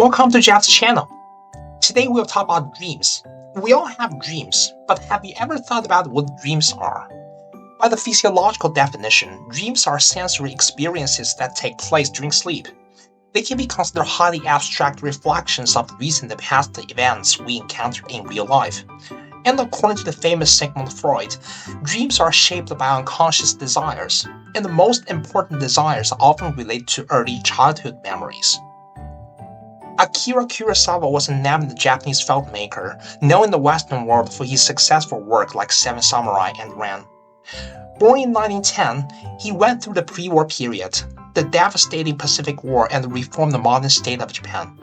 Welcome to Jeff's channel. Today we'll talk about dreams. We all have dreams, but have you ever thought about what dreams are? By the physiological definition, dreams are sensory experiences that take place during sleep. They can be considered highly abstract reflections of recent and past events we encounter in real life. And according to the famous Sigmund Freud, dreams are shaped by unconscious desires, and the most important desires often relate to early childhood memories. Akira Kurosawa was a named Japanese filmmaker, known in the Western world for his successful work like Seven Samurai and Ran. Born in 1910, he went through the pre-war period, the devastating Pacific War, and reformed the modern state of Japan.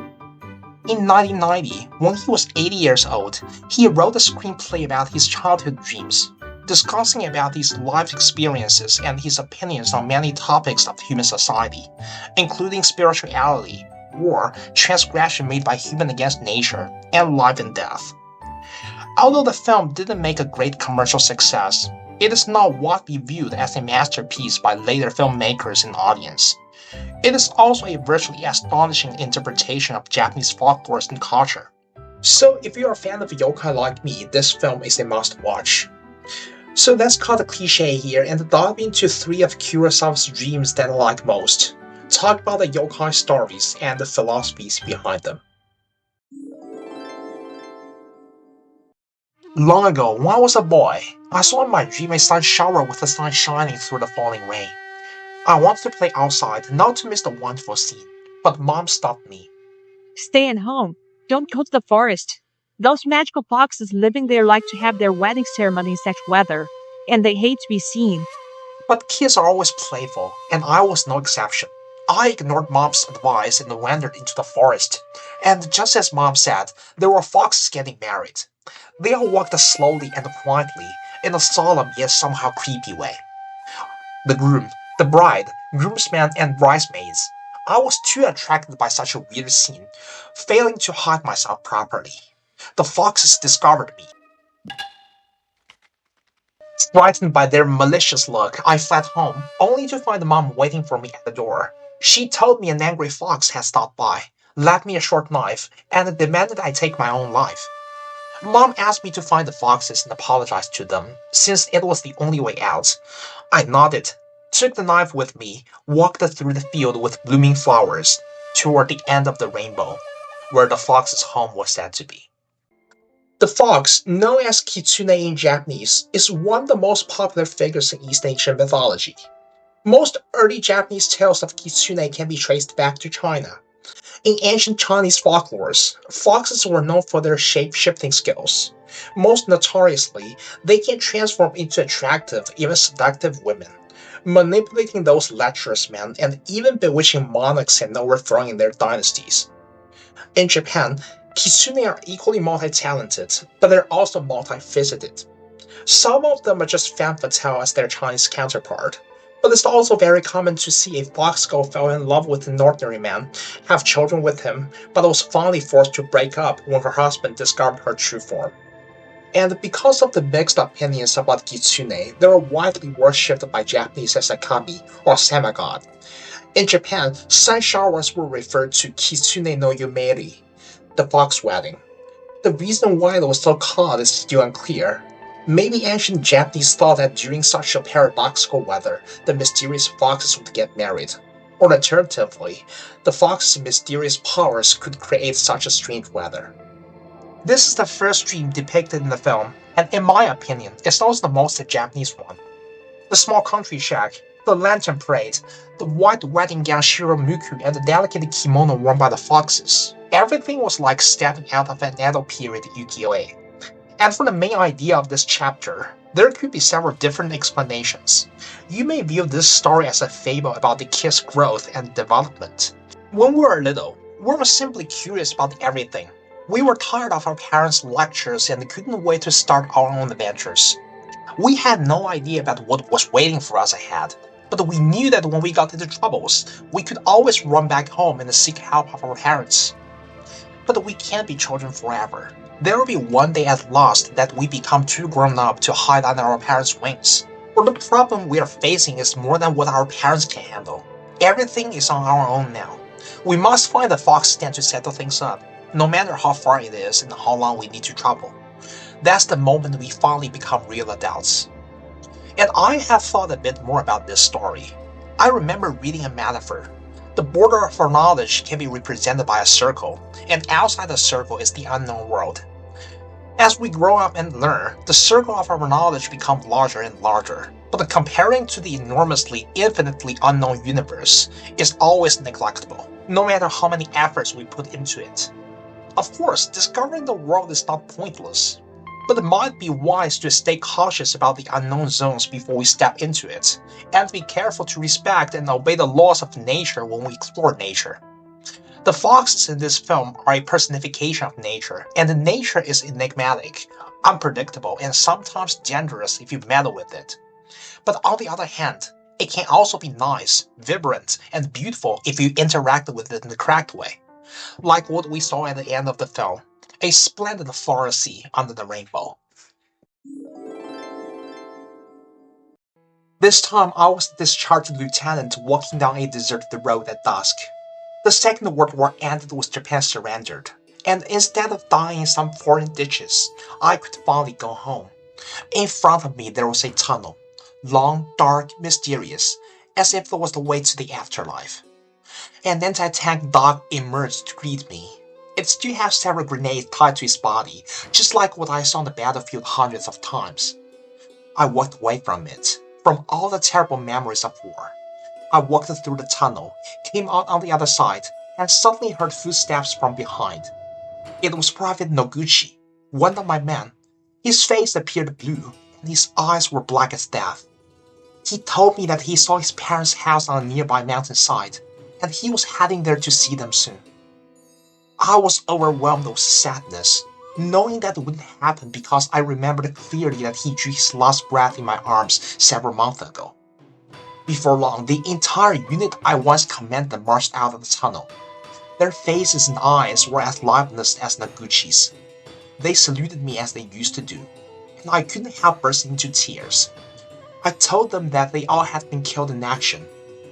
In 1990, when he was 80 years old, he wrote a screenplay about his childhood dreams, discussing about his life experiences and his opinions on many topics of human society, including spirituality, war, transgression made by human against nature, and life and death. Although the film didn't make a great commercial success, it is not what we viewed as a masterpiece by later filmmakers and audience. It is also a virtually astonishing interpretation of Japanese folklores and culture. So if you're a fan of yokai like me, this film is a must-watch. So let's cut the cliche here and dive into 3 of Kurosawa's dreams that I like most. Talk about the yokai stories and the philosophies behind them. Long ago, when I was a boy, I saw in my dream a sun shower with the sun shining through the falling rain. I wanted to play outside, not to miss the wonderful scene, but Mom stopped me. Stay at home. Don't go to the forest. Those magical foxes living there like to have their wedding ceremony in such weather, and they hate to be seen. But kids are always playful, and I was no exception. I ignored Mom's advice and wandered into the forest. And just as Mom said, there were foxes getting married. They all walked slowly and quietly, in a solemn yet somehow creepy way. The groom, the bride, groomsmen, and bridesmaids. I was too attracted by such a weird scene, failing to hide myself properly. The foxes discovered me. Frightened by their malicious look, I fled home, only to find Mom waiting for me at the door. She told me an angry fox had stopped by, lent me a short knife, and demanded I take my own life. Mom asked me to find the foxes and apologize to them, since it was the only way out. I nodded, took the knife with me, walked through the field with blooming flowers, toward the end of the rainbow, where the fox's home was said to be. The fox, known as Kitsune in Japanese, is one of the most popular figures in East Asian mythology. Most early Japanese tales of Kitsune can be traced back to China. In ancient Chinese folklores, foxes were known for their shape-shifting skills. Most notoriously, they can transform into attractive, even seductive women, manipulating those lecherous men and even bewitching monarchs and overthrowing their dynasties. In Japan, Kitsune are equally multi-talented, but they're also multifaceted. Some of them are just femme fatale as their Chinese counterpart, but it's also very common to see a fox girl fall in love with an ordinary man, have children with him, but was finally forced to break up when her husband discovered her true form. And because of the mixed opinions about Kitsune, they are widely worshipped by Japanese as a kami, or semi-god. In Japan, sun showers were referred to Kitsune no Yumeri, the fox wedding. The reason why it was so called is still unclear. Maybe ancient Japanese thought that during such a paradoxical weather, the mysterious foxes would get married. Or alternatively, the fox's mysterious powers could create such a strange weather. This is the first dream depicted in the film, and in my opinion, it's also the most Japanese one. The small country shack, the lantern parade, the white wedding gown shiromuku, and the delicate kimono worn by the foxes. Everything was like stepping out of an Edo period ukiyo-e. And for the main idea of this chapter, there could be several different explanations. You may view this story as a fable about the kid's growth and development. When we were little, we were simply curious about everything. We were tired of our parents' lectures and couldn't wait to start our own adventures. We had no idea about what was waiting for us ahead, but we knew that when we got into troubles, we could always run back home and seek help of our parents. But we can't be children forever. There will be one day at last that we become too grown up to hide under our parents' wings. Or the problem we are facing is more than what our parents can handle. Everything is on our own now. We must find the fox den to settle things up, no matter how far it is and how long we need to travel. That's the moment we finally become real adults. And I have thought a bit more about this story. I remember reading a metaphor. The border of our knowledge can be represented by a circle, and outside the circle is the unknown world. As we grow up and learn, the circle of our knowledge becomes larger and larger, but comparing to the enormously, infinitely unknown universe is always neglectable, no matter how many efforts we put into it. Of course, discovering the world is not pointless, but it might be wise to stay cautious about the unknown zones before we step into it, and be careful to respect and obey the laws of nature when we explore nature. The foxes in this film are a personification of nature, and the nature is enigmatic, unpredictable, and sometimes dangerous if you meddle with it. But on the other hand, it can also be nice, vibrant, and beautiful if you interact with it in the correct way. Like what we saw at the end of the film, a splendid forest sea under the rainbow. This time I was a discharged lieutenant walking down a deserted road at dusk. The Second World War ended with Japan surrendered, and instead of dying in some foreign ditches, I could finally go home. In front of me there was a tunnel, long, dark, mysterious, as if it was the way to the afterlife. An anti-tank dog emerged to greet me. It still had several grenades tied to its body, just like what I saw on the battlefield hundreds of times. I walked away from it, from all the terrible memories of war. I walked through the tunnel, came out on the other side, and suddenly heard footsteps from behind. It was Private Noguchi, one of my men. His face appeared blue, and his eyes were black as death. He told me that he saw his parents' house on a nearby mountainside, and he was heading there to see them soon. I was overwhelmed with sadness, knowing that it wouldn't happen because I remembered clearly that he drew his last breath in my arms several months ago. Before long, the entire unit I once commanded marched out of the tunnel. Their faces and eyes were as lifeless as Noguchi's. They saluted me as they used to do, and I couldn't help bursting into tears. I told them that they all had been killed in action,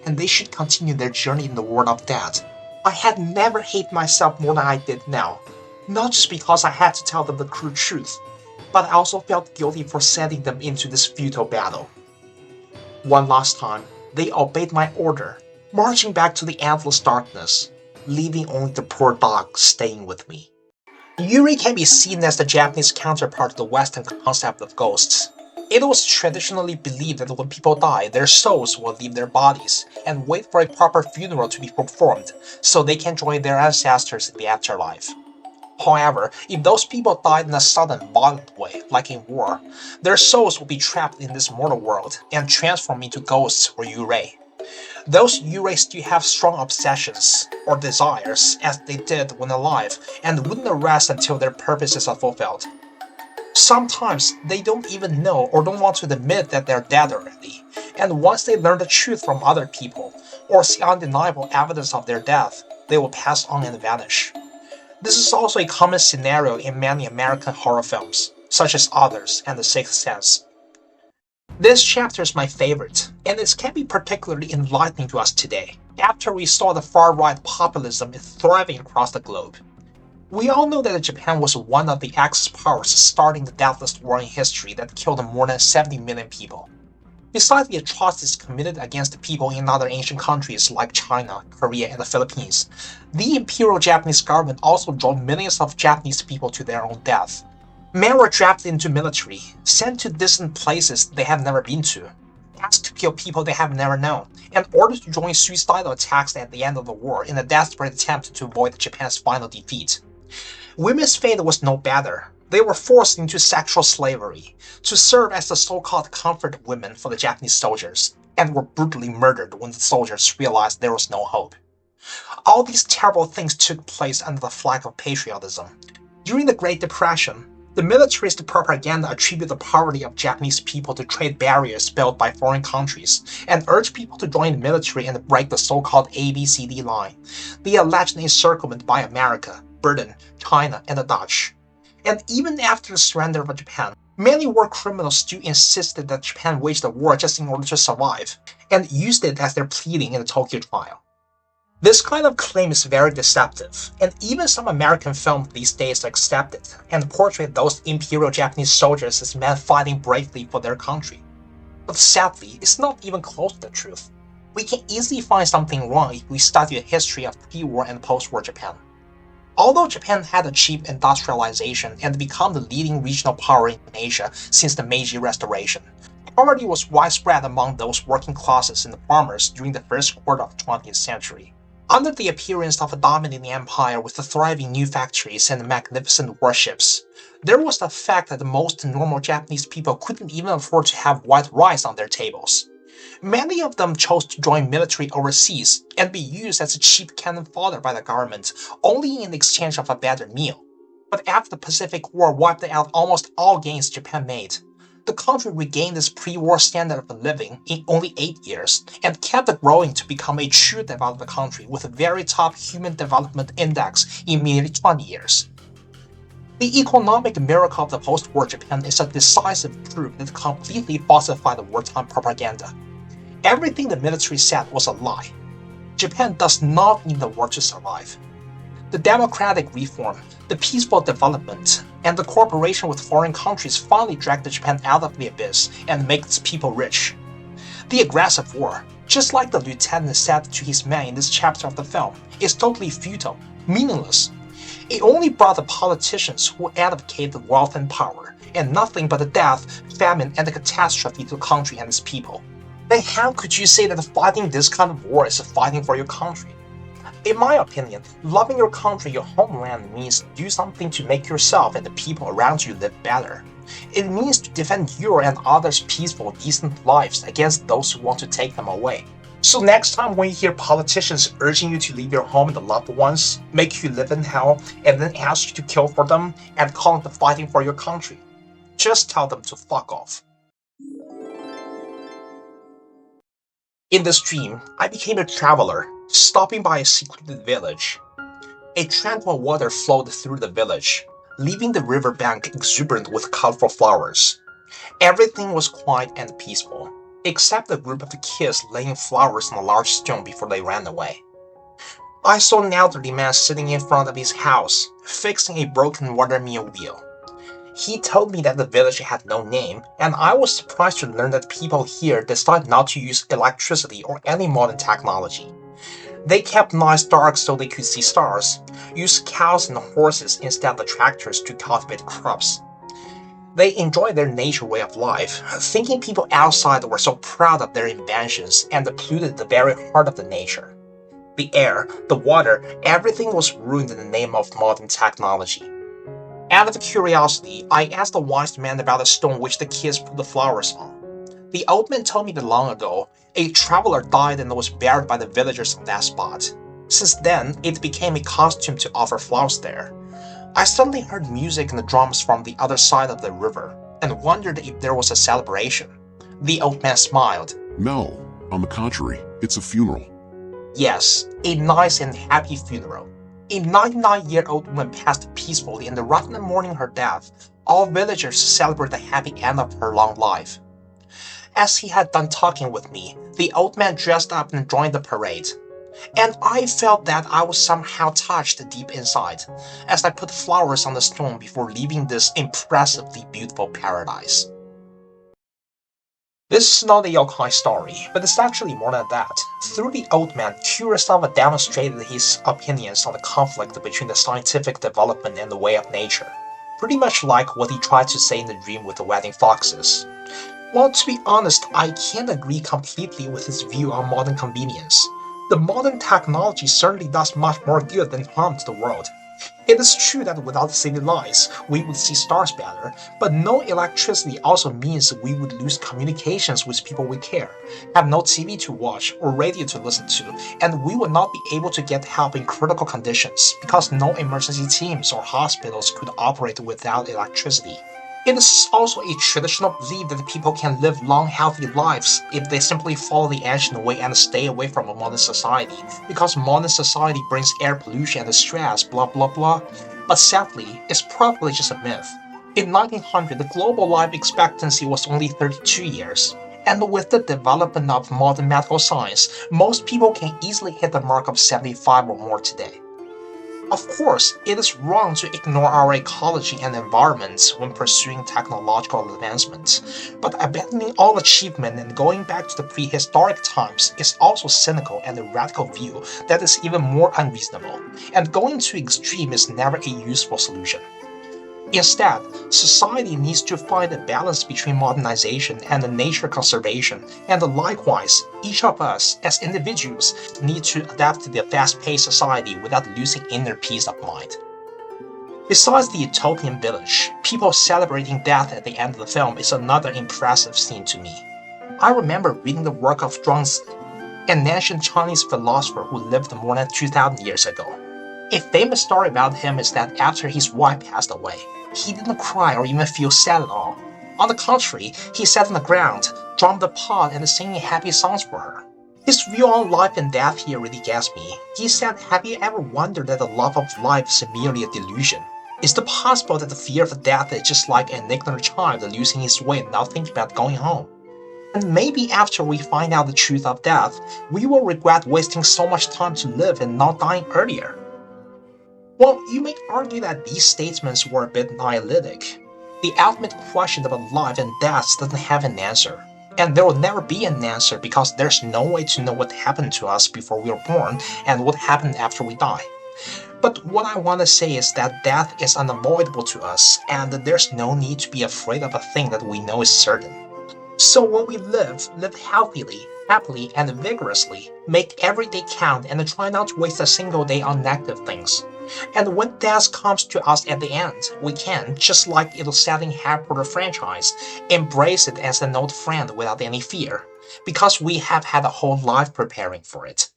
and they should continue their journey in the world of death. I had never hated myself more than I did now, not just because I had to tell them the cruel truth, but I also felt guilty for sending them into this futile battle. One last time, they obeyed my order, marching back to the endless darkness, leaving only the poor dog staying with me. Yuri can be seen as the Japanese counterpart to the Western concept of ghosts. It was traditionally believed that when people die, their souls will leave their bodies and wait for a proper funeral to be performed so they can join their ancestors in the afterlife. However, if those people died in a sudden, violent way, like in war, their souls will be trapped in this mortal world and transformed into ghosts or yurei. Those yurei still have strong obsessions or desires as they did when alive and wouldn't rest until their purposes are fulfilled. Sometimes they don't even know or don't want to admit that they're dead already, and once they learn the truth from other people or see undeniable evidence of their death, they will pass on and vanish. This is also a common scenario in many American horror films, such as Others and The Sixth Sense. This chapter is my favorite, and it can be particularly enlightening to us today, after we saw the far-right populism is thriving across the globe. We all know that Japan was one of the Axis powers starting the deathless war in history that killed more than 70 million people. Besides the atrocities committed against the people in other ancient countries like China, Korea, and the Philippines, the Imperial Japanese government also drove millions of Japanese people to their own death. Men were drafted into military, sent to distant places they have never been to, asked to kill people they have never known, and ordered to join suicidal attacks at the end of the war in a desperate attempt to avoid Japan's final defeat. Women's fate was no better. They were forced into sexual slavery, to serve as the so-called comfort women for the Japanese soldiers, and were brutally murdered when the soldiers realized there was no hope. All these terrible things took place under the flag of patriotism. During the Great Depression, the militarist propaganda attributed the poverty of Japanese people to trade barriers built by foreign countries, and urged people to join the military and break the so-called ABCD line, the alleged encirclement by America, Britain, China, and the Dutch. And even after the surrender of Japan, many war criminals still insisted that Japan waged the war just in order to survive, and used it as their pleading in the Tokyo trial. This kind of claim is very deceptive, and even some American films these days accept it and portray those Imperial Japanese soldiers as men fighting bravely for their country. But sadly, it's not even close to the truth. We can easily find something wrong if we study the history of pre-war and post-war Japan. Although Japan had achieved industrialization and become the leading regional power in Asia since the Meiji Restoration, poverty was widespread among those working classes and farmers during the first quarter of the 20th century. Under the appearance of a dominating empire with thriving new factories and magnificent warships, there was the fact that most normal Japanese people couldn't even afford to have white rice on their tables. Many of them chose to join military overseas and be used as cheap cannon fodder by the government, only in exchange of a better meal. But after the Pacific War wiped out almost all gains Japan made, the country regained its pre-war standard of living in only 8 years and kept growing to become a true developed country with a very top human development index in merely 20 years. The economic miracle of the post-war Japan is a decisive proof that completely falsified the wartime propaganda. Everything the military said was a lie. Japan does not need the war to survive. The democratic reform, the peaceful development, and the cooperation with foreign countries finally dragged Japan out of the abyss and made its people rich. The aggressive war, just like the lieutenant said to his men in this chapter of the film, is totally futile, meaningless. It only brought the politicians who advocated wealth and power, and nothing but the death, famine, and the catastrophe to the country and its people. Then how could you say that fighting this kind of war is fighting for your country? In my opinion, loving your country, your homeland, means do something to make yourself and the people around you live better. It means to defend your and others' peaceful, decent lives against those who want to take them away. So next time when you hear politicians urging you to leave your home and the loved ones, make you live in hell, and then ask you to kill for them and call it fighting for your country, just tell them to fuck off. In this dream, I became a traveler, stopping by a secluded village. A tranquil water flowed through the village, leaving the riverbank exuberant with colorful flowers. Everything was quiet and peaceful, except a group of kids laying flowers on a large stone before they ran away. I saw an elderly man sitting in front of his house, fixing a broken watermill wheel. He told me that the village had no name, and I was surprised to learn that people here decided not to use electricity or any modern technology. They kept nights dark so they could see stars, used cows and horses instead of the tractors to cultivate crops. They enjoyed their nature way of life, thinking people outside were so proud of their inventions and polluted the very heart of the nature. The air, the water, everything was ruined in the name of modern technology. Out of curiosity, I asked the wise man about the stone which the kids put the flowers on. The old man told me that long ago, a traveler died and was buried by the villagers on that spot. Since then, it became a custom to offer flowers there. I suddenly heard music and drums from the other side of the river, and wondered if there was a celebration. The old man smiled. No, on the contrary, it's a funeral. Yes, a nice and happy funeral. A 99-year-old woman passed peacefully, and right in the mourning her death, all villagers celebrated the happy end of her long life. As he had done talking with me, the old man dressed up and joined the parade. And I felt that I was somehow touched deep inside, as I put flowers on the stone before leaving this impressively beautiful paradise. This is not a yokai story, but it's actually more than that. Through the old man, Kurosawa demonstrated his opinions on the conflict between the scientific development and the way of nature. Pretty much like what he tried to say in the dream with the wedding foxes. Well, to be honest, I can't agree completely with his view on modern convenience. The modern technology certainly does much more good than harm to the world. It is true that without city lights, we would see stars better, but no electricity also means we would lose communications with people we care, have no TV to watch or radio to listen to, and we would not be able to get help in critical conditions because no emergency teams or hospitals could operate without electricity. It is also a traditional belief that people can live long, healthy lives if they simply follow the ancient way and stay away from a modern society, because modern society brings air pollution and stress, blah blah blah. But sadly, it's probably just a myth. In 1900, the global life expectancy was only 32 years, And with the development of modern medical science, most people can easily hit the mark of 75 or more today. Of course, it is wrong to ignore our ecology and environment when pursuing technological advancements, but abandoning all achievement and going back to the prehistoric times is also cynical and a radical view that is even more unreasonable, and going to extreme is never a useful solution. Instead, society needs to find a balance between modernization and nature conservation, and likewise, each of us, as individuals, need to adapt to the fast-paced society without losing inner peace of mind. Besides the utopian village, people celebrating death at the end of the film is another impressive scene to me. I remember reading the work of Zhuangzi, an ancient Chinese philosopher who lived more than 2,000 years ago. A famous story about him is that after his wife passed away, he didn't cry or even feel sad at all. On the contrary, he sat on the ground, drummed the pot, and singing happy songs for her. His view on life and death here really gets me. He said, "Have you ever wondered that the love of life is merely a delusion? Is it possible that the fear of death is just like an ignorant child losing his way and not thinking about going home? And maybe after we find out the truth of death, we will regret wasting so much time to live and not dying earlier." Well, you may argue that these statements were a bit nihilistic. The ultimate question about life and death doesn't have an answer. And there will never be an answer because there's no way to know what happened to us before we were born and what happened after we die. But what I want to say is that death is unavoidable to us, and there's no need to be afraid of a thing that we know is certain. So when we live healthily, happily, and vigorously, make every day count and try not to waste a single day on negative things. And when death comes to us at the end, we can, just like it'll setting Harry Potter franchise, embrace it as an old friend without any fear, because we have had a whole life preparing for it.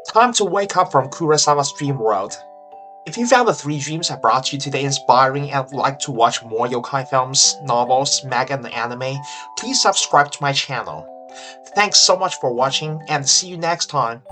Time to wake up from Kurosawa's dream world. If you found the three dreams I brought you today inspiring and would like to watch more yokai films, novels, manga, and anime, please subscribe to my channel. Thanks so much for watching, and see you next time.